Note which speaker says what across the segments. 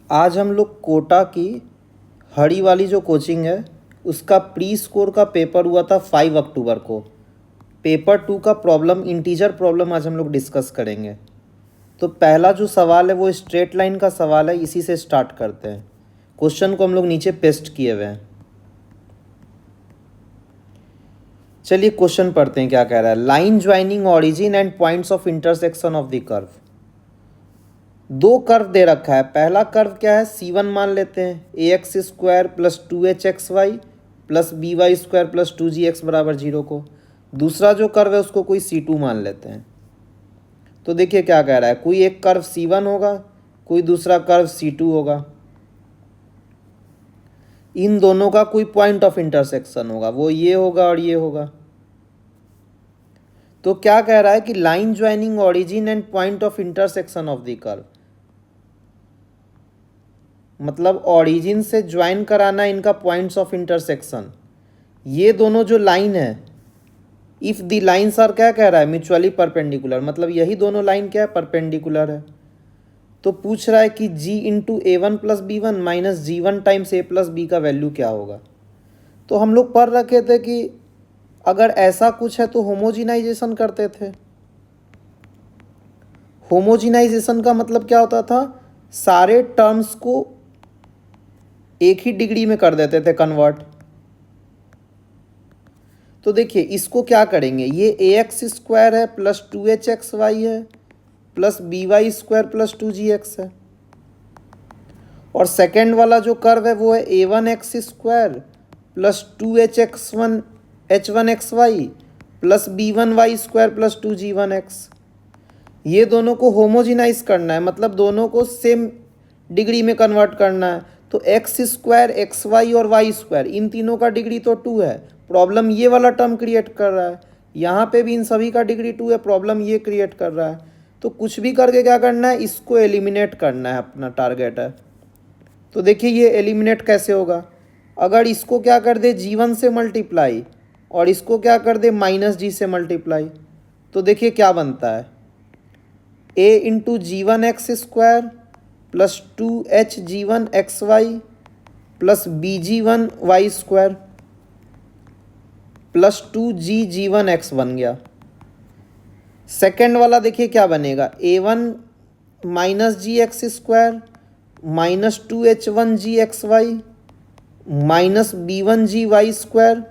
Speaker 1: आज हम लोग कोटा की हड़ी वाली जो कोचिंग है उसका प्री स्कोर का पेपर हुआ था 5 अक्टूबर को। पेपर 2 का प्रॉब्लम इंटीजर प्रॉब्लम आज हम लोग डिस्कस करेंगे। तो पहला जो सवाल है वो स्ट्रेट लाइन का सवाल है, इसी से स्टार्ट करते हैं। क्वेश्चन को हम लोग नीचे पेस्ट किए हुए हैं। चलिए क्वेश्चन पढ़ते हैं क्या कह रहा है। Line joining origin and points of intersection of the curve. दो कर्व दे रखा है। पहला कर्व क्या है, C1 मान लेते हैं, ax² plus 2hxy plus by² plus 2gx बराबर 0 को। दूसरा जो कर्व है उसको कोई C2 मान लेते हैं। तो देखिए क्या कह रहा है, कोई एक कर्व C1 होगा, कोई दूसरा कर्व C2 होगा। इन दोनों का कोई पॉइंट ऑफ इंटरसेक्शन होगा, वो ये होगा और ये होगा। तो क्या कह रहा है कि line joining origin and point of intersection of the curve, मतलब ऑरिजिन से ज्वाइन कराना इनका पॉइंट्स ऑफ इंटरसेक्शन। ये दोनों जो लाइन है, इफ़ द लाइन्स आर, क्या कह रहा है, म्यूचुअली परपेंडिकुलर, मतलब यही दोनों लाइन क्या है, परपेंडिकुलर है। तो पूछ रहा है कि G into A1 plus B1 minus G1 times A plus B का वैल्यू क्या होगा। तो हम लोग पढ़ रखे थे कि अगर ऐसा कुछ है तो होमोजिनाइजेशन करते थे। होमोजिनाइजेशन का मतलब क्या होता था, सारे टर्म्स को एक ही डिग्री में कर देते थे कन्वर्ट। तो देखिए इसको क्या करेंगे, ये ax² है प्लस 2hxy है प्लस by² प्लस 2gx है। और सेकेंड वाला जो कर्व है वो है a1x² plus 2h1xy plus b1y² plus 2g1x। ये दोनों को होमोजिनाइज करना है, मतलब दोनों को सेम डिग्री में कन्वर्ट करना है। तो x² xy और y² इन तीनों का डिग्री तो 2 है। प्रॉब्लम ये वाला टर्म क्रिएट कर रहा है, यहाँ पे भी इन सभी का डिग्री 2 है, प्रॉब्लम ये क्रिएट कर रहा है। तो कुछ भी करके क्या करना है, इसको एलिमिनेट करना है, अपना टारगेट है। तो देखिए ये एलिमिनेट कैसे होगा, अगर इसको क्या कर दे G1 से मल्टीप्लाई और इसको क्या कर दे माइनस G से मल्टीप्लाई, तो देखिए क्या बनता है, a into G1x² plus 2hg1xy plus bg1y² plus 2gg1x बन गया। सेकेंड वाला देखिए क्या बनेगा, a1 minus gx² minus 2h1gxy minus b1gy²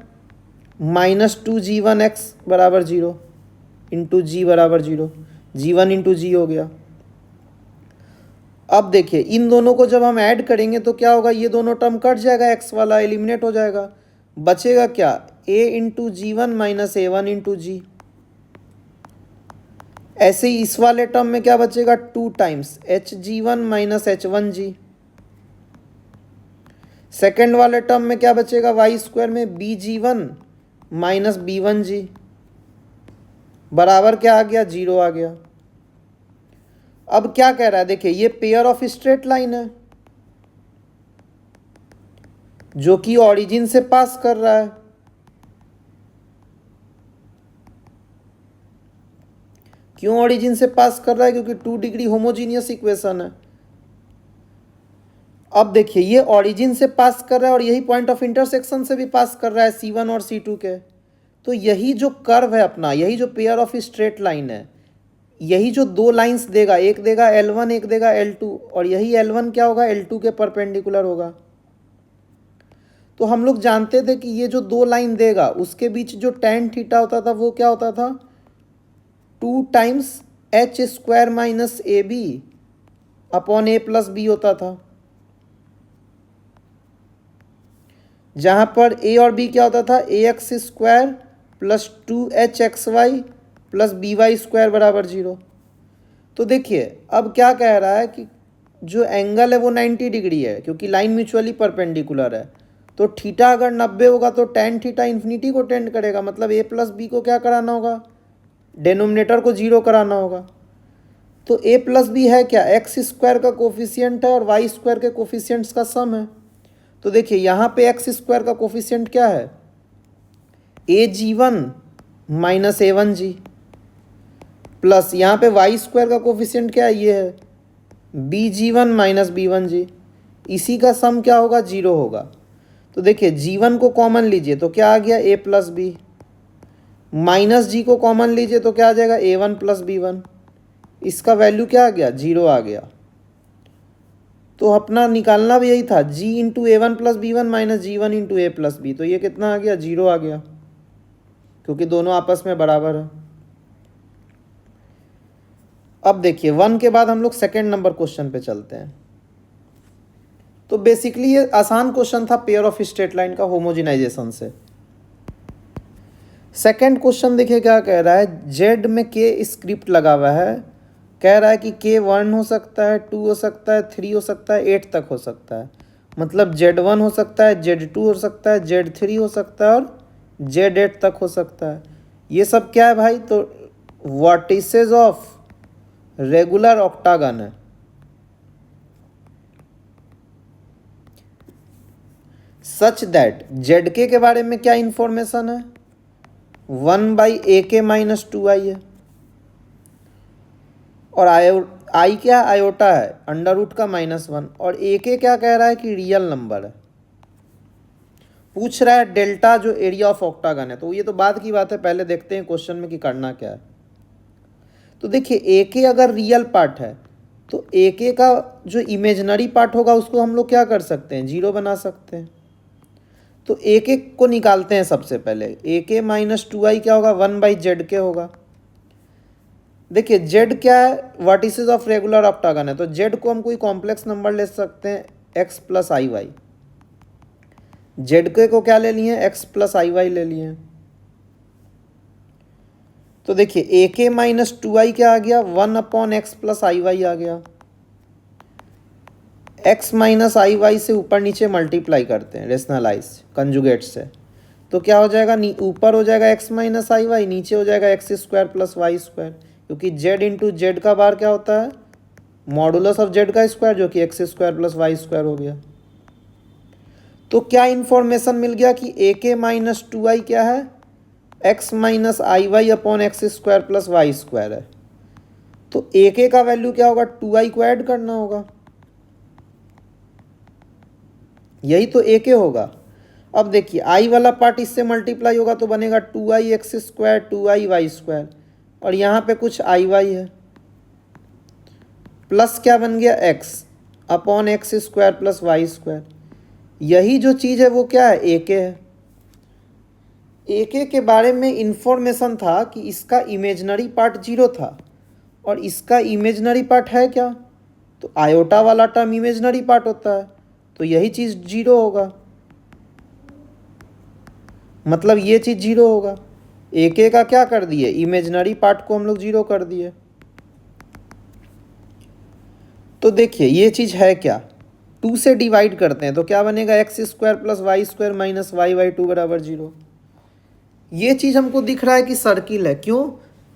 Speaker 1: minus 2g1x बराबर 0 इंटू g बराबर 0, g1 इंटू g हो गया। अब देखिए इन दोनों को जब हम ऐड करेंगे तो क्या होगा, ये दोनों टर्म कट जाएगा, x वाला एलिमिनेट हो जाएगा, बचेगा क्या, a into G1 minus A1 into G. ऐसे ही इस वाले टर्म में क्या बचेगा, 2 times hg1 minus h1g। Second वाले टर्म में क्या बचेगा, y² में bg1 माइनस b1g बराबर क्या आ गया, 0 आ गया। अब क्या कह रहा है, देखिए ये पेयर ऑफ स्ट्रेट लाइन है जो कि ऑरिजिन से पास कर रहा है। क्यों ऑरिजिन से पास कर रहा है, क्योंकि 2 डिग्री होमोजीनियस इक्वेशन है। अब देखिए ये ऑरिजिन से पास कर रहा है और यही पॉइंट ऑफ इंटरसेक्शन से भी पास कर रहा है, C1 और C2 के। तो यही जो कर्व है अपना, यही जो पेयर ऑफ स्ट्रेट लाइन है, यही जो दो लाइंस देगा, एक देगा L1 एक देगा L2, और यही L1 क्या होगा, L2 के परपेंडिकुलर होगा। तो हम लोग जानते थे कि ये जो दो लाइन देगा उसके बीच जो tan थीटा होता था वो क्या होता था, 2 times h² minus AB upon A plus B होता था, जहाँ पर A और B क्या होता था, ax² plus 2hxy plus by² बराबर 0। तो देखिए अब क्या कह रहा है कि जो एंगल है वो 90 डिग्री है, क्योंकि लाइन म्यूचुअली परपेंडिकुलर है। तो थीटा अगर 90 होगा तो tan थीटा इन्फिनिटी को टेंड करेगा, मतलब a प्लस बी को क्या कराना होगा, डेनोमिनेटर को 0 कराना होगा। तो a प्लस बी है क्या, x² का कोफिशियंट है और y² के कोफिशियंट्स का सम है। तो देखिए यहाँ पे x² का कोफिशियंट क्या है, ag1 माइनस a1g प्लस यहाँ पे y² का कोफिशियंट क्या है, ये है bg1 माइनस b1g। इसी का सम क्या होगा, 0 होगा। तो देखिए G1 को कॉमन लीजिए तो क्या आ गया, A plus B, minus G को कॉमन लीजिए तो क्या आ जाएगा, A1 प्लस B1। इसका वैल्यू क्या आ गया, 0 आ गया। तो अपना निकालना भी यही था, G into A1 plus B1 minus G1 into A plus B. तो ये कितना आ गया, 0 आ गया, क्योंकि दोनों आपस में बराबर है। अब देखिए 1 के बाद हम लोग सेकेंड नंबर क्वेश्चन पे चलते हैं। तो बेसिकली ये आसान क्वेश्चन था पेयर ऑफ स्ट्रेट लाइन का होमोजिनाइजेशन से। सेकेंड क्वेश्चन देखिए क्या कह रहा है, जेड में के स्क्रिप्ट लगा हुआ है, कह रहा है कि के 1 हो सकता है, 2 हो सकता है, 3 हो सकता है, 8 तक हो सकता है। मतलब Z1 हो सकता है, Z2 हो सकता है, Z3 हो सकता है और Z8 तक हो सकता है। ये सब क्या है भाई, तो वर्टिसेस ऑफ रेगुलर ऑक्टागन है। सच दैट ZK के बारे में क्या इंफॉर्मेशन है, 1/AK माइनस 2i है, और आई क्या, आयोटा है, अंडर रूट का -1, और AK क्या कह रहा है कि रियल नंबर है। पूछ रहा है डेल्टा जो एरिया ऑफ ऑक्टागन है। तो ये तो बाद की बात है, पहले देखते हैं क्वेश्चन में कि करना क्या है। तो देखिए AK अगर रियल पार्ट है तो AK का जो इमेजनरी पार्ट होगा उसको हम लोग क्या कर सकते हैं, 0 बना सकते हैं। तो AK को निकालते हैं सबसे पहले। AK माइनस 2i क्या होगा, 1/ZK होगा। देखिए Z क्या है, वर्टिसेस ऑफ रेगुलर ऑक्टागन है, तो Z को हम कोई कॉम्प्लेक्स नंबर ले सकते हैं, x प्लस आई वाई। ZK को क्या ले लिए, x प्लस आई वाई ले लिए। तो देखिए AK माइनस 2i क्या आ गया, 1/x प्लस आई वाई आ गया। x माइनस आई वाई से ऊपर नीचे मल्टीप्लाई करते हैं रेशनलाइज कंजुगेट से, तो क्या हो जाएगा, ऊपर हो जाएगा x माइनस आई वाई, नीचे हो जाएगा x square plus Y square, क्योंकि z इंटू जेड का बार क्या होता है, मॉडुलस ऑफ z का स्क्वायर, जो कि x square plus Y square हो गया। तो क्या इन्फॉर्मेशन मिल गया कि AK माइनस 2i क्या है, x minus I Y upon x square plus Y square है। तो AK का वैल्यू क्या होगा, 2i को ऐड करना होगा, यही तो AK होगा। अब देखिए i वाला पार्ट इससे मल्टीप्लाई होगा तो बनेगा 2i x square 2i Y square, और यहाँ पे कुछ आई वाई है, प्लस क्या बन गया, x upon x square plus Y square. यही जो चीज़ है वो क्या है, AK है। AK के बारे में इंफॉर्मेशन था कि इसका इमेजनरी पार्ट 0 था, और इसका इमेजनरी पार्ट है क्या, तो आयोटा वाला टर्म इमेजनरी पार्ट होता है, तो यही चीज़ 0 होगा, मतलब ये चीज़ 0 होगा। AK का क्या कर दिए, इमेजनरी पार्ट को हम लोग 0 कर दिए। तो देखिए ये चीज़ है क्या, 2 से डिवाइड करते हैं तो क्या बनेगा, X square plus Y square minus वाई/2 बराबर 0। ये चीज़ हमको दिख रहा है कि सर्किल है, क्यों,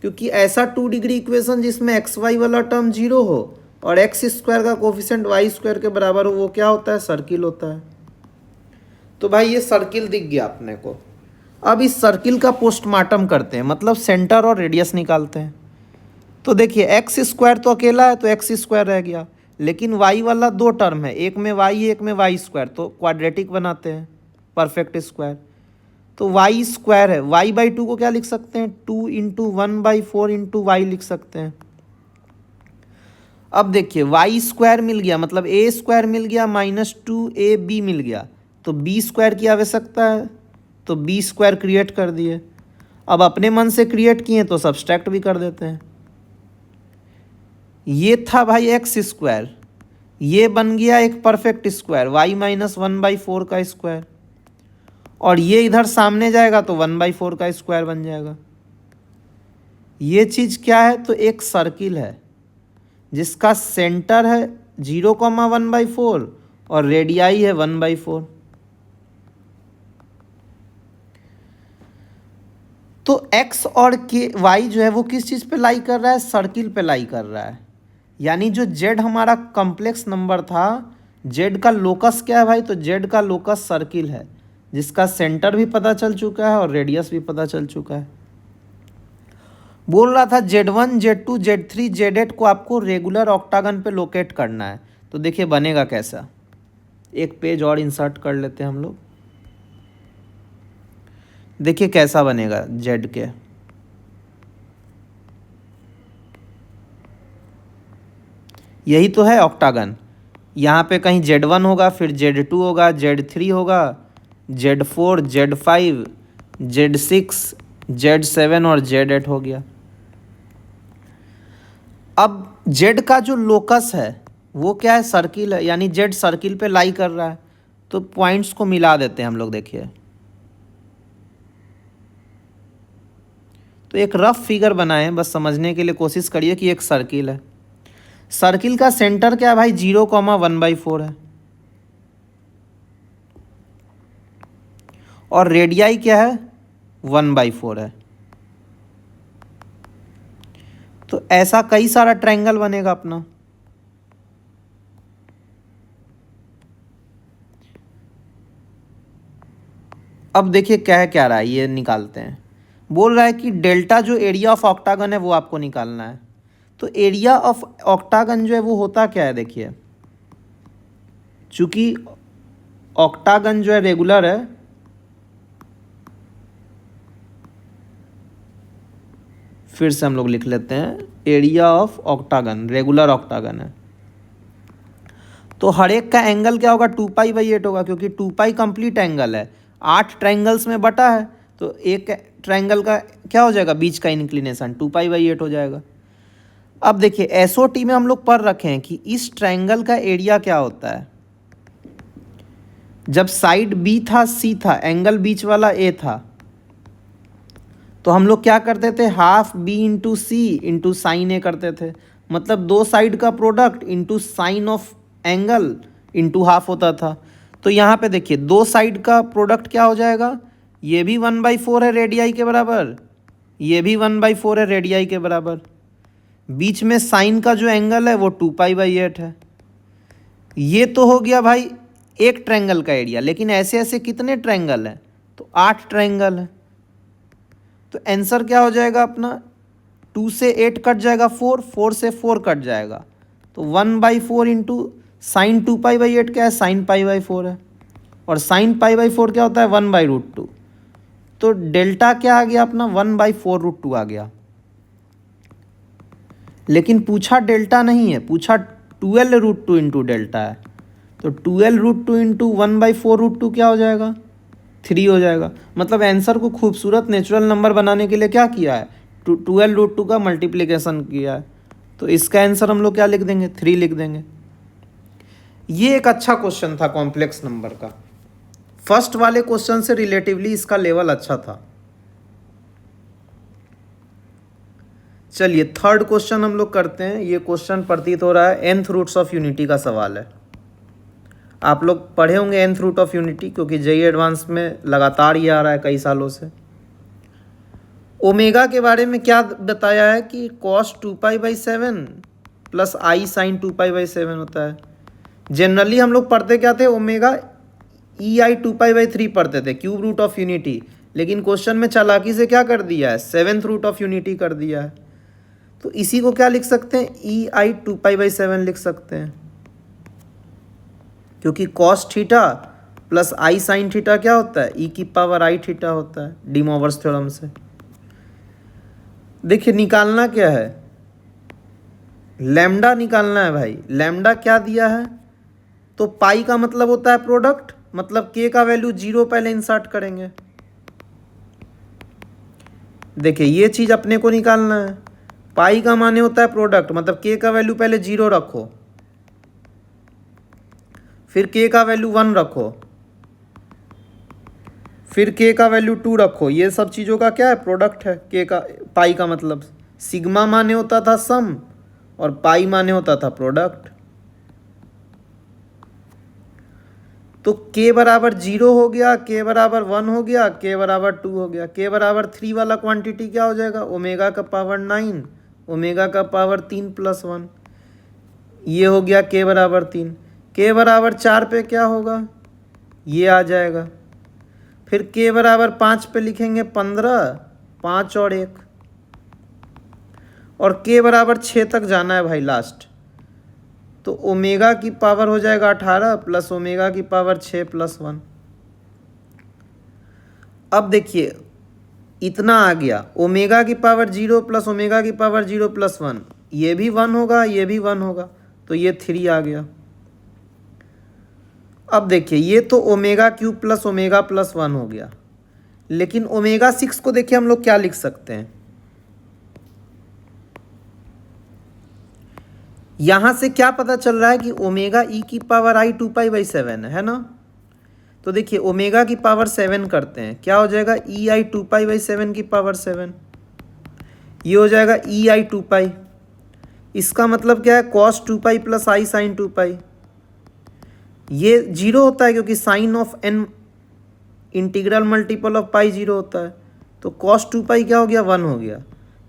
Speaker 1: क्योंकि ऐसा 2 डिग्री इक्वेशन जिसमें एक्स वाई वाला टर्म 0 हो और एक्स स्क्वायर का कोफिशिएंट वाई स्क्वायर के बराबर हो, वो क्या होता है, सर्किल होता है। तो भाई ये सर्किल दिख गया अपने को। अब इस सर्किल का पोस्टमार्टम करते हैं, मतलब सेंटर और रेडियस निकालते हैं। तो देखिए एक्स स्क्वायर तो अकेला है तो एक्स स्क्वायर रह गया, लेकिन वाई वाला 2 टर्म है, एक में वाई एक में वाई स्क्वायर, तो क्वाड्रेटिक बनाते हैं, परफेक्ट स्क्वायर। तो वाई स्क्वायर है, y/2 को क्या लिख सकते हैं, 2 इंटू 1/4 इंटू वाई लिख सकते हैं। अब देखिए वाई स्क्वायर मिल गया, मतलब a स्क्वायर मिल गया माइनस 2ab मिल गया, तो b स्क्वायर की आवश्यकता है, तो b स्क्वायर क्रिएट कर दिए। अब अपने मन से क्रिएट किए तो सब्सट्रैक्ट भी कर देते हैं। ये था भाई एक्स स्क्वायर, ये बन गया एक परफेक्ट स्क्वायर y माइनस 1/4 का स्क्वायर, और ये इधर सामने जाएगा तो 1/4 का स्क्वायर बन जाएगा। ये चीज़ क्या है, तो एक सर्किल है जिसका सेंटर है 0,1/4 और रेडियाई है 1/4। तो x और k y जो है वो किस चीज़ पे लाई कर रहा है, सर्किल पे लाई कर रहा है। यानी जो z हमारा कॉम्प्लेक्स नंबर था, z का लोकस क्या है भाई, तो z का लोकस सर्किल है, जिसका सेंटर भी पता चल चुका है और रेडियस भी पता चल चुका है। बोल रहा था Z1 Z2 Z3 Z8 को आपको रेगुलर ऑक्टागन पे लोकेट करना है। तो देखिए बनेगा कैसा, एक पेज और इंसर्ट कर लेते हैं हम लोग। देखिए कैसा बनेगा जेड के। यही तो है ऑक्टागन। यहाँ पे कहीं Z1 होगा, फिर Z2 होगा, Z3 होगा, Z4, Z5, Z6, Z7 और Z8 हो गया। अब Z का जो लोकस है वो क्या है, सर्किल है, यानी Z सर्किल पे लाई कर रहा है। तो पॉइंट्स को मिला देते हैं हम लोग। देखिए तो एक रफ फिगर बनाए, बस समझने के लिए कोशिश करिए कि एक सर्किल है। सर्किल का सेंटर क्या है भाई, 0,1/4 है। और रेडियाई क्या है, 1/4 है। तो ऐसा कई सारा ट्रायंगल बनेगा अपना। अब देखिए क्या रहा है, ये निकालते हैं। बोल रहा है कि डेल्टा जो एरिया ऑफ ऑक्टागन है वो आपको निकालना है। तो एरिया ऑफ ऑक्टागन जो है वो होता क्या है, देखिए चूंकि ऑक्टागन जो है रेगुलर है, फिर से हम लोग लिख लेते हैं, area of octagon regular octagon है। तो हर एक का एंगल क्या होगा, 2π/8 होगा, क्योंकि 2π कंप्लीट एंगल है, 8 ट्रायंगल्स में बटा है। तो एक ट्रायंगल का क्या हो जाएगा, बीच का इंक्लिनेशन 2π/8 हो जाएगा। अब देखिए एसओटी में हम लोग पढ़ रखे हैं कि इस ट्रायंगल का एरिया क्या होता है। जब साइड बी था, सी था, एंगल बीच वाला ए था, तो हम लोग क्या करते थे, हाफ बी इंटू सी इंटू साइन ए करते थे। मतलब दो साइड का product into sine of angle into half होता था। तो यहाँ पे देखिए दो साइड का प्रोडक्ट क्या हो जाएगा, ये भी 1/4 है रेडियाई के बराबर, ये भी 1/4 है रेडियाई के बराबर। बीच में साइन का जो एंगल है वो 2π/8 है। ये तो हो गया भाई एक ट्रायंगल का एरिया, लेकिन ऐसे ऐसे कितने ट्रायंगल हैं, तो 8 ट्रायंगल है। तो आंसर क्या हो जाएगा अपना, 2 से 8 कट जाएगा 4, 4 से 4 कट जाएगा, तो 1/4 इंटू साइन 2π/8 क्या है, साइन π/4 है। और साइन π/4 क्या होता है, 1/√2। तो डेल्टा क्या आ गया अपना, 1/4√2 आ गया। लेकिन पूछा डेल्टा नहीं है, पूछा 12√2 इंटू डेल्टा है। तो 12√2 इंटू 1/4√2 क्या हो जाएगा, 3 हो जाएगा। मतलब आंसर को खूबसूरत नेचुरल नंबर बनाने के लिए क्या किया है, 12√2 का मल्टीप्लिकेशन किया है। तो इसका आंसर हम लोग क्या लिख देंगे, 3 लिख देंगे। ये एक अच्छा क्वेश्चन था कॉम्प्लेक्स नंबर का। फर्स्ट वाले क्वेश्चन से रिलेटिवली इसका लेवल अच्छा था। चलिए थर्ड क्वेश्चन हम लोग करते हैं। ये क्वेश्चन प्रतीत हो रहा है nth रूट्स ऑफ यूनिटी का सवाल है। आप लोग पढ़े होंगे nth रूट ऑफ यूनिटी, क्योंकि जेई एडवांस में लगातार ये आ रहा है कई सालों से। ओमेगा के बारे में क्या बताया है कि cos 2π/7 प्लस आई साइन 2π/7 होता है। जनरली हम लोग पढ़ते क्या थे, ओमेगा EI 2π/3 पढ़ते थे, क्यूब रूट ऑफ यूनिटी। लेकिन क्वेश्चन में चालाकी से क्या कर दिया है, 7th रूट ऑफ यूनिटी कर दिया है। तो इसी को क्या लिख सकते हैं, EI 2π/7 लिख सकते हैं, क्योंकि cos थीटा प्लस आई साइन थीटा क्या होता है, e⁻i थीटा होता है, डी मोवर्स थ्योरम से। देखिए निकालना क्या है, लैम्डा निकालना है भाई। लैम्डा क्या दिया है, तो पाई का मतलब होता है प्रोडक्ट, मतलब के का वैल्यू 0 पहले इंसर्ट करेंगे। देखिए ये चीज अपने को निकालना है। पाई का माने होता है प्रोडक्ट, मतलब के का वैल्यू पहले 0 रखो, फिर के का वैल्यू 1 रखो, फिर के का वैल्यू 2 रखो। ये सब चीज़ों का क्या है, प्रोडक्ट है के का। पाई का मतलब सिग्मा माने होता था सम, और पाई माने होता था प्रोडक्ट। तो के बराबर 0 हो गया, के बराबर 1 हो गया, के बराबर 2 हो गया। के बराबर 3 वाला क्वांटिटी क्या हो जाएगा, ओमेगा का पावर 9, ओमेगा का पावर 3 + 1। ये हो गया के बराबर 3। के बराबर 4 पे क्या होगा, ये आ जाएगा। फिर के बराबर 5 पे लिखेंगे 15, 5 और 1, और के बराबर 6 तक जाना है भाई लास्ट। तो ओमेगा की पावर हो जाएगा 18 प्लस ओमेगा की पावर 6 प्लस 1। अब देखिए इतना आ गया, ओमेगा की पावर 0 प्लस ओमेगा की पावर 0 प्लस 1, ये भी 1 होगा, ये भी 1 होगा, तो ये 3 आ गया। अब देखिए ये तो omega cube plus omega plus 1 हो गया, लेकिन ओमेगा 6 को देखिए हम लोग क्या लिख सकते हैं। यहां से क्या पता चल रहा है कि ओमेगा ई की पावर आई 2π/7 है ना। तो देखिए ओमेगा की पावर 7 करते हैं, क्या हो जाएगा ई आई 2π/7 की पावर 7, ये हो जाएगा ई आई 2π। इसका मतलब क्या है cos 2π प्लस आई साइन 2π। ये 0 होता है क्योंकि sine of n integral multiple of pi 0 होता है, तो cos 2π क्या हो गया 1 हो गया,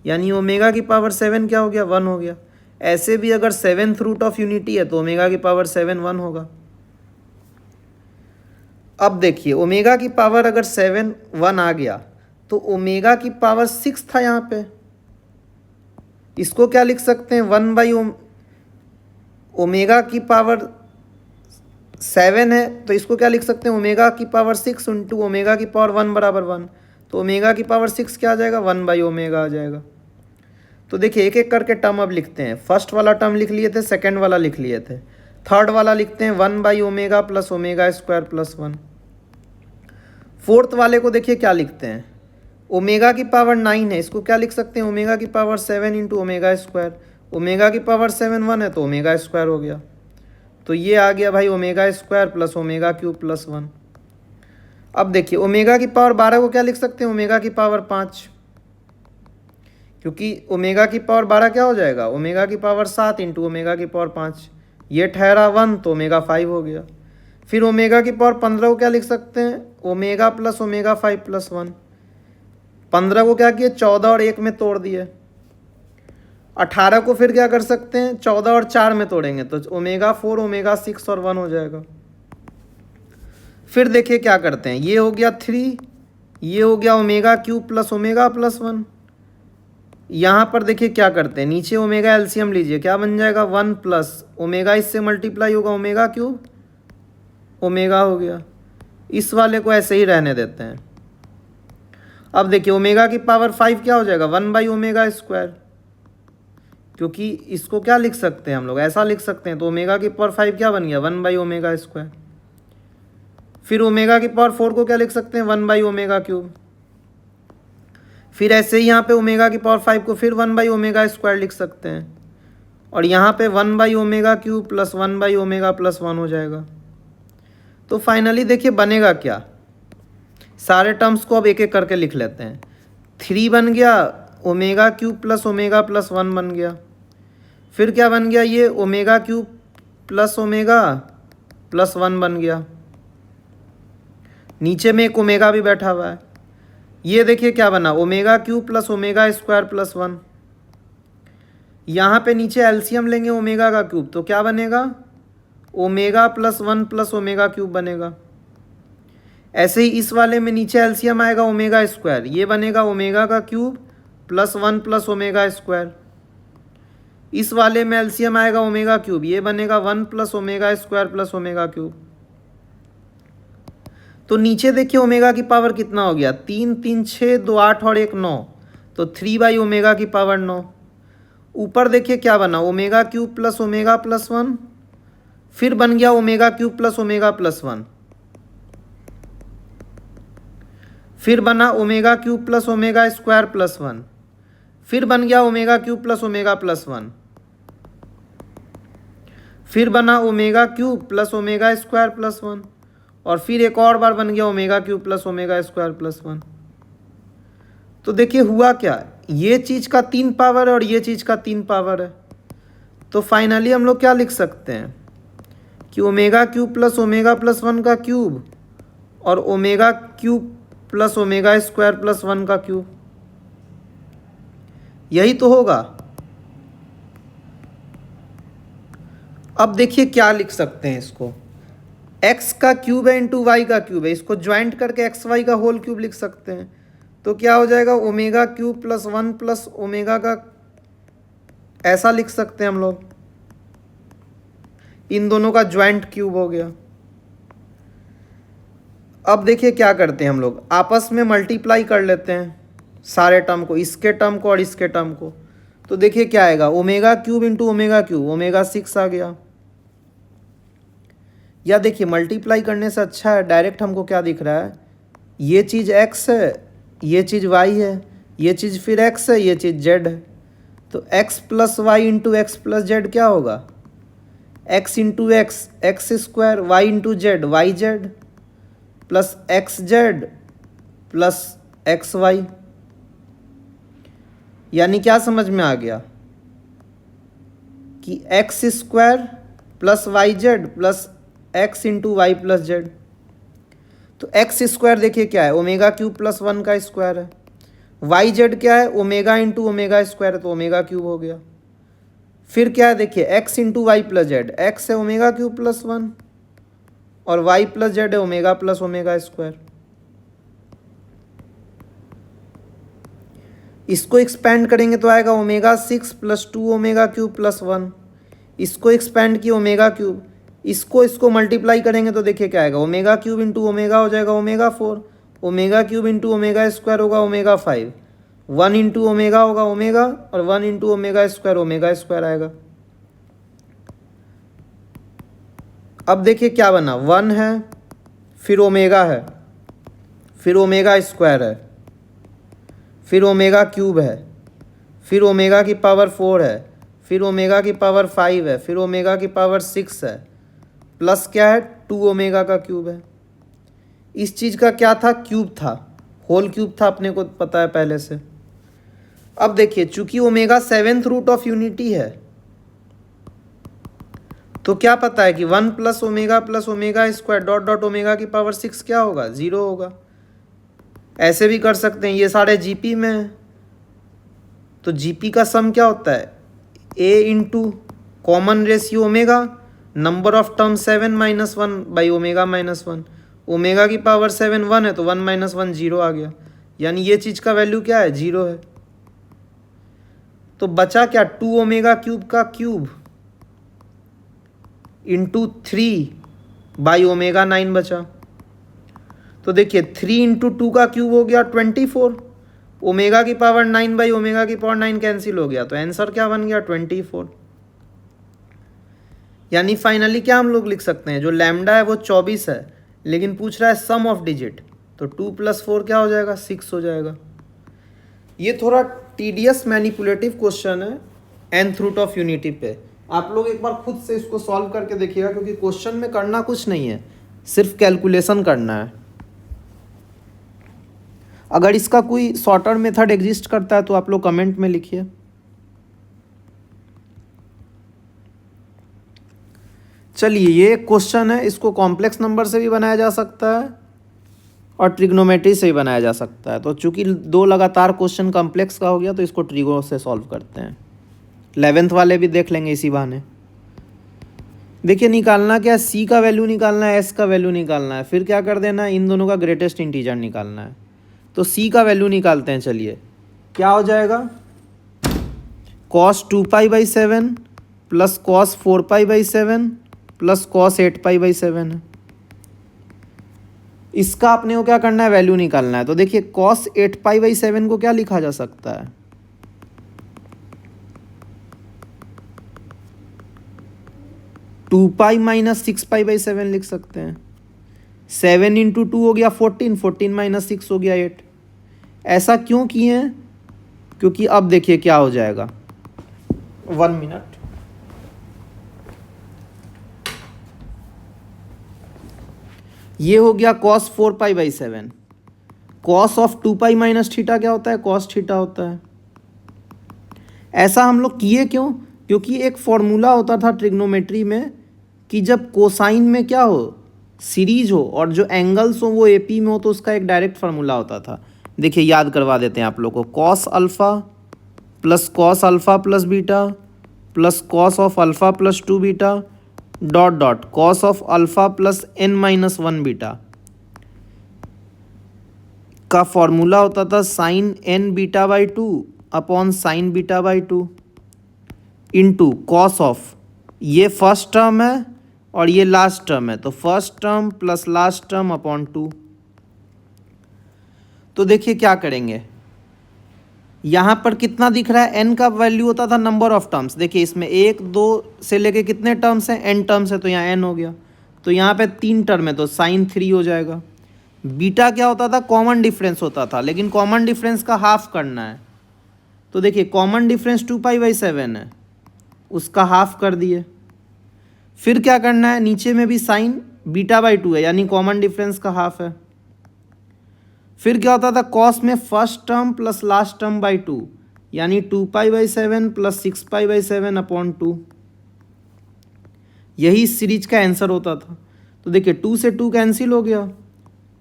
Speaker 1: यानी ओमेगा की पावर 7 क्या हो गया 1 हो गया। ऐसे भी अगर 7th रूट ऑफ यूनिटी है तो ओमेगा की पावर 7 1 होगा। अब देखिए ओमेगा की पावर अगर 7 1 आ गया तो ओमेगा की पावर 6 था यहाँ पे, इसको क्या लिख सकते हैं 1 ओमेगा की पावर 7 है तो इसको क्या लिख सकते हैं ओमेगा की पावर 6 इंटू ओमेगा की पावर 1 बराबर 1, तो ओमेगा की पावर 6 क्या आ जाएगा 1/ओमेगा आ जाएगा। तो देखिए एक एक करके टर्म अब लिखते हैं। फर्स्ट वाला टर्म लिख लिए थे, सेकंड वाला लिख लिए थे, थर्ड वाला लिखते हैं 1/ओमेगा plus omega square plus 1। Fourth वाले को देखिए क्या लिखते हैं, ओमेगा की पावर 9 है, इसको क्या लिख सकते हैं ओमेगा की power 7 into omega square. Omega की पावर 7 1 है तो ओमेगा स्क्वायर हो गया, तो ये आ गया भाई omega square plus omega cube plus 1। अब देखिए ओमेगा की पावर 12 को क्या लिख सकते हैं ओमेगा की पावर 5, क्योंकि ओमेगा की पावर 12 क्या हो जाएगा ओमेगा की पावर 7 इंटू ओमेगा की पावर 5, ये ठहरा 1 तो ओमेगा 5 हो गया। फिर ओमेगा की पावर 15 को क्या लिख सकते हैं ओमेगा प्लस ओमेगा 5 प्लस 1। 15 को क्या किए 14 और 1 में तोड़ दिए। 18 को फिर क्या कर सकते हैं 14 और 4 में तोड़ेंगे तो ओमेगा 4 ओमेगा 6 और 1 हो जाएगा। फिर देखिए क्या करते हैं, ये हो गया 3, ये हो गया omega cube plus omega plus 1। यहाँ पर देखिए क्या करते हैं, नीचे ओमेगा एलसीएम लीजिए, क्या बन जाएगा 1 प्लस ओमेगा इससे मल्टीप्लाई होगा ओमेगा क्यूब ओमेगा हो गया। इस वाले को ऐसे ही रहने देते हैं। अब देखिए ओमेगा की पावर 5 क्या हो जाएगा 1/ओमेगा स्क्वायर, क्योंकि इसको क्या लिख सकते हैं हम लोग ऐसा लिख सकते हैं, तो ओमेगा की पावर 5 क्या बन गया 1/ओमेगा स्क्वायर। फिर ओमेगा की पावर 4 को क्या लिख सकते हैं 1/ओमेगा क्यूब। फिर ऐसे ही यहाँ पे ओमेगा की पावर 5 को फिर 1/ओमेगा स्क्वायर लिख सकते हैं, और यहाँ पे 1/ओमेगा क्यूब प्लस 1/ओमेगा प्लस 1 हो जाएगा। तो फाइनली देखिए बनेगा क्या, सारे टर्म्स को अब एक एक करके लिख लेते हैं। 3 बन गया omega cube plus omega plus 1 बन गया। फिर क्या बन गया ये omega cube plus omega plus 1 बन गया, नीचे में एक ओमेगा भी बैठा हुआ है। ये देखिए क्या बना omega cube plus omega square plus 1। यहाँ पे नीचे एलसीएम लेंगे ओमेगा का क्यूब तो क्या बनेगा omega plus 1 plus omega cube बनेगा। ऐसे ही इस वाले में नीचे एलसीएम आएगा ओमेगा स्क्वायर, ये बनेगा ओमेगा का cube plus 1 plus omega square. इस वाले में एलसीएम आएगा ओमेगा क्यूब, ये बनेगा 1 plus omega square plus omega cube. तो नीचे देखिए ओमेगा की पावर कितना हो गया 3 3 6 2 8 और 1 9, तो 3/ओमेगा की पावर 9। ऊपर देखिए क्या बना omega cube plus omega plus 1, फिर बन गया omega cube plus omega plus 1, फिर बना omega cube plus omega square plus 1, फिर बन गया omega cube plus omega plus 1, फिर बना omega cube plus omega square plus 1, और फिर एक और बार बन गया omega cube plus omega square plus 1। तो देखिए हुआ क्या, ये चीज़ का 3 पावर है और ये चीज़ का 3 पावर है। तो फाइनली हम लोग क्या लिख सकते हैं कि omega cube plus omega plus 1 का क्यूब और omega cube plus omega square plus 1 का क्यूब, यही तो होगा। अब देखिए क्या लिख सकते हैं इसको, x का क्यूब है इंटू वाई का क्यूब है, इसको ज्वाइंट करके एक्स वाई का होल क्यूब लिख सकते हैं। तो क्या हो जाएगा omega cube plus 1 plus omega का, ऐसा लिख सकते हैं हम लोग। इन दोनों का ज्वाइंट क्यूब हो गया। अब देखिए क्या करते हैं हम लोग, आपस में मल्टीप्लाई कर लेते हैं सारे टर्म को, इसके टर्म को और इसके टर्म को। तो देखिए क्या आएगा, omega cube into omega cube, omega 6 आ गया। या देखिए मल्टीप्लाई करने से अच्छा है, डायरेक्ट हमको क्या दिख रहा है, ये चीज़ x है, ये चीज़ y है, ये चीज़ फिर x है, ये चीज़ z है। तो x plus y into x plus z क्या होगा, x into x x square, y into z y z, plus x z plus x y. यानी क्या समझ में आ गया कि x square plus y z plus x into y plus z. तो एक्स स्क्वायर देखिए क्या है, ओमेगा क्यूब प्लस 1 का स्क्वायर है। वाई जेड क्या है, ओमेगा इंटू ओमेगा स्क्वायर है, तो ओमेगा क्यूब हो गया। फिर क्या है देखिए, x into y plus z, x है ओमेगा क्यूब प्लस 1 और वाई प्लस जेड है ओमेगा प्लस ओमेगा स्क्वायर। इसको एक्सपेंड करेंगे तो आएगा omega 6 plus 2 omega cube plus 1। इसको एक्सपेंड किया ओमेगा क्यूब, इसको मल्टीप्लाई करेंगे तो देखिए क्या आएगा, ओमेगा क्यूब इंटू ओमेगा हो जाएगा omega 4, omega cube into omega square होगा ओमेगा 5, 1 इंटू ओमेगा होगा ओमेगा और 1 इंटू ओमेगा स्क्वायर आएगा। अब देखिए क्या बना, 1 है, फिर ओमेगा है, फिर ओमेगा स्क्वायर है, फिर ओमेगा क्यूब है, फिर ओमेगा की पावर 4 है, फिर ओमेगा की पावर 5 है, फिर ओमेगा की पावर 6 है, प्लस क्या है 2 ओमेगा का क्यूब है। इस चीज़ का क्या था, क्यूब था, होल क्यूब था, अपने को पता है पहले से। अब देखिए चूंकि omega 7th root of unity है, तो क्या पता है कि 1 plus omega square dot dot omega की पावर 6 क्या होगा, 0 होगा। ऐसे भी कर सकते हैं, ये सारे जीपी में है, तो जीपी का सम क्या होता है, A into common ratio omega, number of term 7 minus 1 by omega minus 1। Omega की पावर 7 1 है तो 1 माइनस 1 0 आ गया, यानी ये चीज़ का वैल्यू क्या है, 0 है। तो बचा क्या, 2 ओमेगा क्यूब का क्यूब इंटू 3 बाई ओमेगा 9 बचा। तो देखिए 3 इंटू 2 का क्यूब हो गया 24, ओमेगा की पावर 9 बाई ओमेगा की पावर 9 कैंसिल हो गया, तो आंसर क्या बन गया 24। यानी फाइनली क्या हम लोग लिख सकते हैं, जो लैम्डा है वो 24 है, लेकिन पूछ रहा है सम ऑफ डिजिट, तो 2 प्लस 4 क्या हो जाएगा, 6 हो जाएगा। ये थोड़ा टीडियस मैनिपुलेटिव क्वेश्चन है nth रूट ऑफ यूनिटी पे। आप लोग एक बार खुद से इसको सॉल्व करके देखिएगा, क्योंकि क्वेश्चन में करना कुछ नहीं है, सिर्फ कैलकुलेशन करना है। अगर इसका कोई शॉर्टर मेथड एग्जिस्ट करता है तो आप लोग कमेंट में लिखिए। चलिए ये क्वेश्चन है, इसको कॉम्प्लेक्स नंबर से भी बनाया जा सकता है और ट्रिग्नोमेट्री से भी बनाया जा सकता है। तो चूंकि 2 लगातार क्वेश्चन कॉम्प्लेक्स का हो गया, तो इसको ट्रिगो से सॉल्व करते हैं। 11th वाले भी देख लेंगे इसी बहाने। देखिए निकालना क्या है, सी का वैल्यू निकालना है, एस का वैल्यू निकालना है, फिर क्या कर देना है, इन दोनों का ग्रेटेस्ट इंटीजर निकालना है। तो सी का वैल्यू निकालते हैं, चलिए क्या हो जाएगा, cos 2π/7 plus cos 4π/7 plus cos 8π/7 है। इसका अपने को क्या करना है, वैल्यू निकालना है। तो देखिए cos 8π/7 को क्या लिखा जा सकता है, 2π माइनस 6π/7 लिख सकते हैं। 7 इंटू 2 हो गया 14, 14 माइनस 6 हो गया 8। ऐसा क्यों किए हैं, क्योंकि अब देखिए क्या हो जाएगा, 1 मिनट, ये हो गया cos 4π/7, cos of 2π minus theta क्या होता है, cos थीटा होता है। ऐसा हम लोग किए क्यों, क्योंकि एक फॉर्मूला होता था ट्रिग्नोमेट्री में कि जब कोसाइन में क्या हो, सीरीज हो और जो एंगल्स हो वो एपी में हो, तो उसका एक डायरेक्ट फार्मूला होता था। देखिए याद करवा देते हैं आप लोग को, cos alpha plus cos alpha plus beta plus cos of alpha plus 2 beta dot dot cos of alpha plus n-1 beta का फॉर्मूला होता था साइन n बीटा/2 अपॉन साइन बीटा/2 इंटू कॉस ऑफ, ये फर्स्ट टर्म है और ये last term है, तो first term plus last term upon 2। तो देखिए क्या करेंगे, यहाँ पर कितना दिख रहा है, n का वैल्यू होता था नंबर ऑफ टर्म्स। देखिए इसमें 1 2 से लेके कितने टर्म्स हैं, n टर्म्स है, तो यहाँ n हो गया। तो यहाँ पे 3 टर्म है तो साइन 3 हो जाएगा। बीटा क्या होता था, कॉमन डिफरेंस होता था, लेकिन कॉमन डिफरेंस का हाफ करना है। तो देखिए कॉमन डिफरेंस 2π/7 है, उसका हाफ कर दिए। फिर क्या करना है, नीचे में भी साइन β/2 है, यानी कॉमन डिफरेंस का हाफ है। फिर क्या होता था, कॉस में first term plus last term by 2, यानी 2π/7 प्लस 6π/7 अपॉन 2। यही इस सीरीज का आंसर होता था। तो देखिए 2 से 2 कैंसिल हो गया,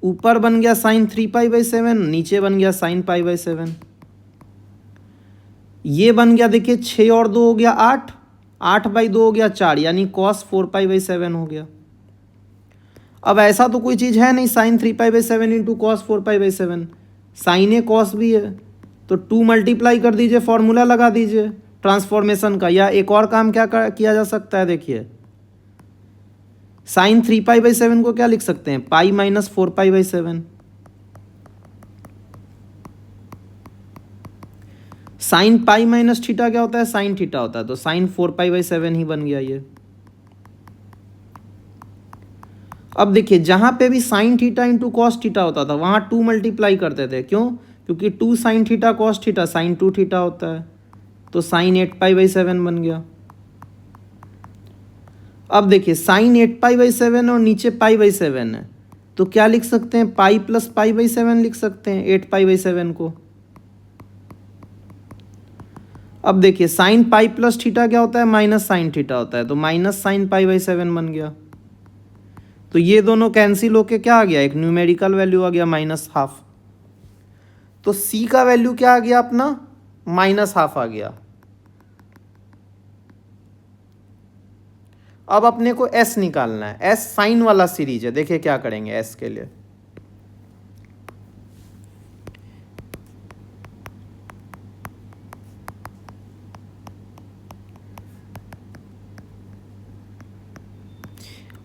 Speaker 1: ऊपर बन गया साइन 3π/7, नीचे बन गया साइन π/7। ये बन गया, देखिए 6 और 2 हो गया 8, 8/2 हो गया 4, यानी कॉस 4π/7 हो गया। अब ऐसा तो कोई चीज़ है नहीं साइन 3π/7 इंटू कॉस 4π/7, साइन ए कॉस भी है, तो 2 मल्टीप्लाई कर दीजिए, फॉर्मूला लगा दीजिए ट्रांसफॉर्मेशन का। या एक और काम क्या किया जा सकता है, देखिए साइन 3π/7 को क्या लिख सकते हैं, pi minus 4π/7। Sine pi minus theta क्या होता है, साइन थीटा होता है, तो साइन 4π/7 ही बन गया ये। अब देखिए जहाँ पे भी sine theta into cos theta होता था वहाँ 2 मल्टीप्लाई करते थे, क्यों, क्योंकि 2 sine theta cos theta sine 2 theta होता है, तो साइन 8π/7 बन गया। अब देखिए साइन 8π/7 और नीचे π/7 है, तो क्या लिख सकते हैं, पाई प्लस π/7 लिख सकते हैं 8π/7 को। अब देखिए साइन पाई प्लस थीटा क्या होता है, माइनस साइन थीटा होता है, तो माइनस साइन π/7 बन गया। तो ये दोनों कैंसिल होके क्या आ गया, एक न्यूमेरिकल वैल्यू आ गया -½ तो सी का वैल्यू क्या आ गया अपना, -½ आ गया। अब अपने को एस निकालना है, एस साइन वाला सीरीज है। देखिए क्या करेंगे एस के लिए,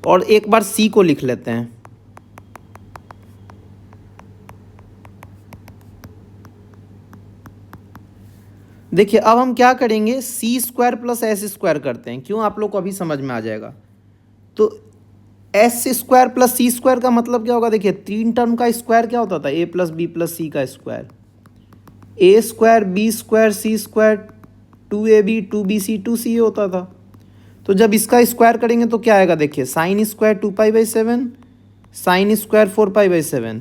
Speaker 1: और एक बार सी को लिख लेते हैं। देखिए अब हम क्या करेंगे, c² प्लस s² करते हैं, क्यों, आप लोग को अभी समझ में आ जाएगा। तो s² प्लस c² का मतलब क्या होगा, देखिए 3 टर्म का स्क्वायर क्या होता था, a प्लस बी प्लस सी का square, a² b² c², 2ab 2bc 2ca होता था। तो जब इसका स्क्वायर करेंगे तो क्या आएगा, देखिए sine square 2π/7, sine square 4π/7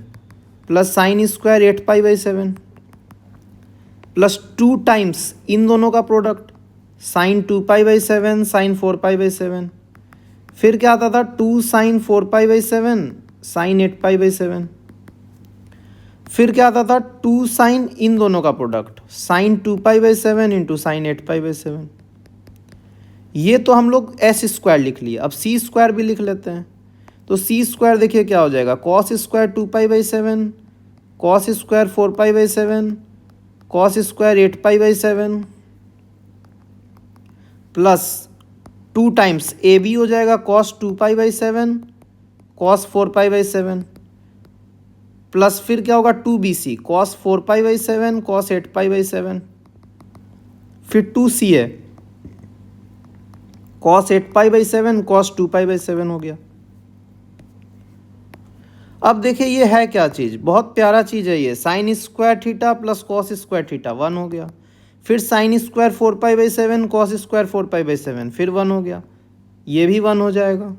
Speaker 1: plus sine square 8π/7 plus 2 times इन दोनों का प्रोडक्ट, साइन 2π/7 साइन 4π/7। फिर क्या आता था, 2 साइन 4π/7 साइन 8π/7। फिर क्या आता था, 2 साइन इन दोनों का प्रोडक्ट, साइन 2π/7 इंटू साइन 8π/7। ये तो हम लोग s² लिख लिए, अब c² भी लिख लेते हैं। तो c² देखिए क्या हो जाएगा, cos² 2π/7, cos² 4π/7, cos² 8π/7 plus 2 times A B हो जाएगा cos 2π/7 cos 4π/7 प्लस फिर क्या होगा 2bc cos 4π/7 cos 8π/7, फिर 2c है cos 8π/7 cos 2π/7 हो गया। अब देखिए ये है क्या चीज़, बहुत प्यारा चीज़ है ये, sine square theta plus cos square theta 1 हो गया। फिर साइन स्क्वायर 4π/7 कॉस स्क्वायर 4π/7 फिर 1 हो गया, ये भी 1 हो जाएगा।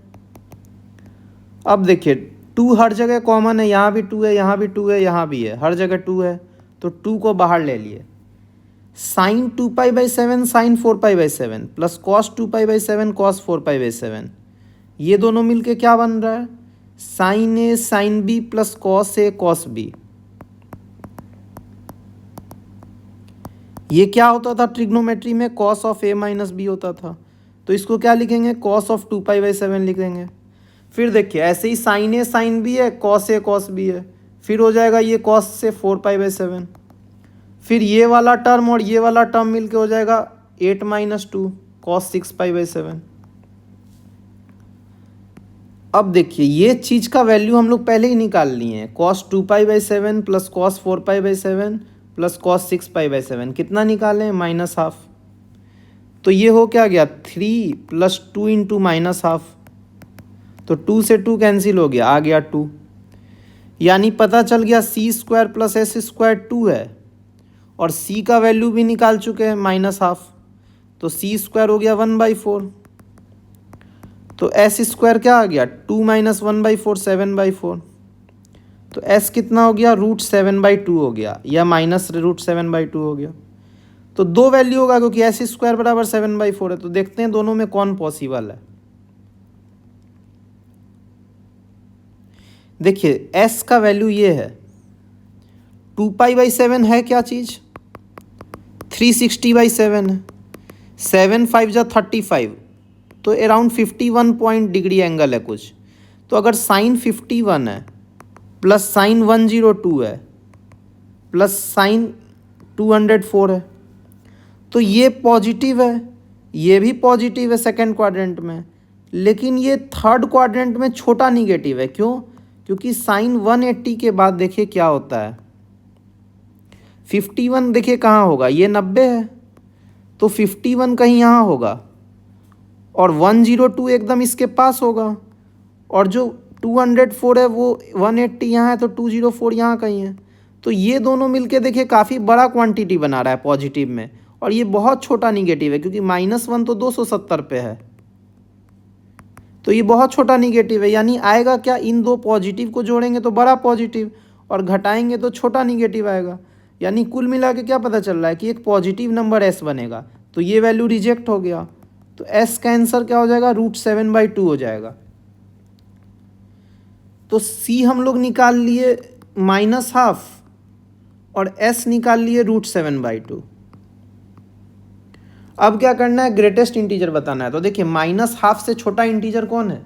Speaker 1: अब देखिए 2 हर जगह कॉमन है, यहाँ भी 2 है, यहाँ भी 2 है, यहाँ भी है, हर जगह 2 है, तो 2 को बाहर ले लिए। Sine 2π/7 sine 4π/7 plus cos 2π/7 cos 4π/7, ये दोनों मिलके क्या बन रहा है, sine A sine B plus cos A cos B. ये क्या होता था ट्रिग्नोमेट्री में, cos of A minus B होता था, तो इसको क्या लिखेंगे, कॉस ऑफ 2π/7 लिखेंगे। फिर देखिए ऐसे ही साइन ए साइन बी है, कॉस ए कॉस बी है, फिर हो जाएगा ये कॉस से 4π/7, फिर ये वाला टर्म और ये वाला टर्म मिलके हो जाएगा 8 - 2 cos 6π/7। अब देखिए ये चीज़ का वैल्यू हम लोग पहले ही निकाल लिए हैं, cos 2π/7 plus cos 4π/7 plus cos 6π/7 कितना निकालें, -½ तो ये हो क्या गया 3 + 2 × -½ तो 2 से 2 कैंसिल हो गया, आ गया 2, यानी पता चल गया c² + s² 2 है और c का वैल्यू भी निकाल चुके हैं -½ तो c² हो गया 1/4 तो s² क्या आ गया 2 - 1/4 7/4 तो s कितना हो गया √7/2 हो गया या -√7/2 हो गया। तो दो वैल्यू होगा क्योंकि s² = 7/4 है। तो देखते हैं दोनों में कौन पॉसिबल है। देखिए s का वैल्यू ये है 2π/7 है क्या चीज़ 360/7 है, 7 5 जा 35 तो अराउंड 51 डिग्री एंगल है कुछ। तो अगर साइन 51 है प्लस साइन 102 है प्लस साइन 204 है तो ये पॉजिटिव है, ये भी पॉजिटिव है सेकंड क्वाड्रेंट में, लेकिन ये थर्ड क्वाड्रेंट में छोटा निगेटिव है। क्यों? क्योंकि साइन 180 के बाद देखिए क्या होता है 51 देखिए कहाँ होगा, ये 90 है तो 51 कहीं यहाँ होगा और 102 एकदम इसके पास होगा और जो 204 है वो 180 यहाँ है तो 204 यहाँ कहीं है। तो ये दोनों मिलके देखिए काफ़ी बड़ा क्वांटिटी बना रहा है पॉजिटिव में और ये बहुत छोटा निगेटिव है क्योंकि -1 तो 270 पे है तो ये बहुत छोटा निगेटिव है। यानी आएगा क्या, इन दो पॉजिटिव को जोड़ेंगे तो बड़ा पॉजिटिव और घटाएंगे तो छोटा निगेटिव आएगा। यानी कुल मिला के क्या पता चल रहा है कि एक पॉजिटिव नंबर s बनेगा तो ये वैल्यू रिजेक्ट हो गया। तो s का आंसर क्या हो जाएगा √7/2 हो जाएगा। तो c हम लोग निकाल लिए -½ और s निकाल लिए √7/2। अब क्या करना है, ग्रेटेस्ट इंटीजर बताना है। तो देखिए -½ से छोटा इंटीजर कौन है,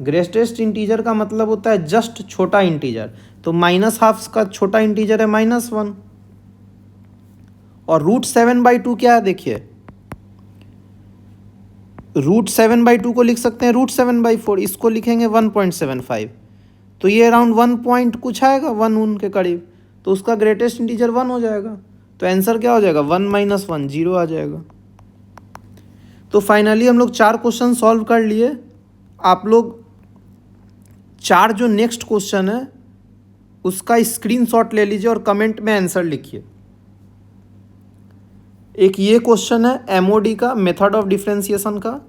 Speaker 1: ग्रेटेस्ट इंटीजर का मतलब होता है जस्ट छोटा इंटीजर। तो -½ का छोटा इंटीजर है -1 और √7/2 क्या है, देखिए √7/2 को लिख सकते हैं √7/4, इसको लिखेंगे 1.75 तो ये अराउंड 1 पॉइंट कुछ आएगा 1 के करीब, तो उसका ग्रेटेस्ट इंटीजर 1 हो जाएगा। तो आंसर क्या हो जाएगा 1 - 1 0 आ जाएगा। तो फाइनली हम लोग 4 क्वेश्चन सॉल्व कर लिए। आप लोग 4 जो नेक्स्ट क्वेश्चन है उसका स्क्रीनशॉट ले लीजिए और कमेंट में आंसर लिखिए। एक ये क्वेश्चन है एमओडी का, मेथड ऑफ डिफरेंशिएशन का,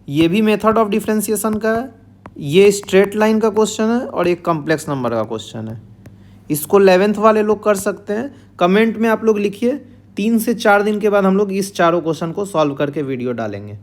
Speaker 1: ये भी मेथड ऑफ डिफरेंशिएशन का है, ये स्ट्रेट लाइन का क्वेश्चन है और एक कॉम्प्लेक्स नंबर का क्वेश्चन है। इसको 11th वाले लोग कर सकते हैं। कमेंट में आप लोग लिखिए, 3 से 4 दिन के बाद हम लोग इस चारों क्वेश्चन को सॉल्व करके वीडियो डालेंगे।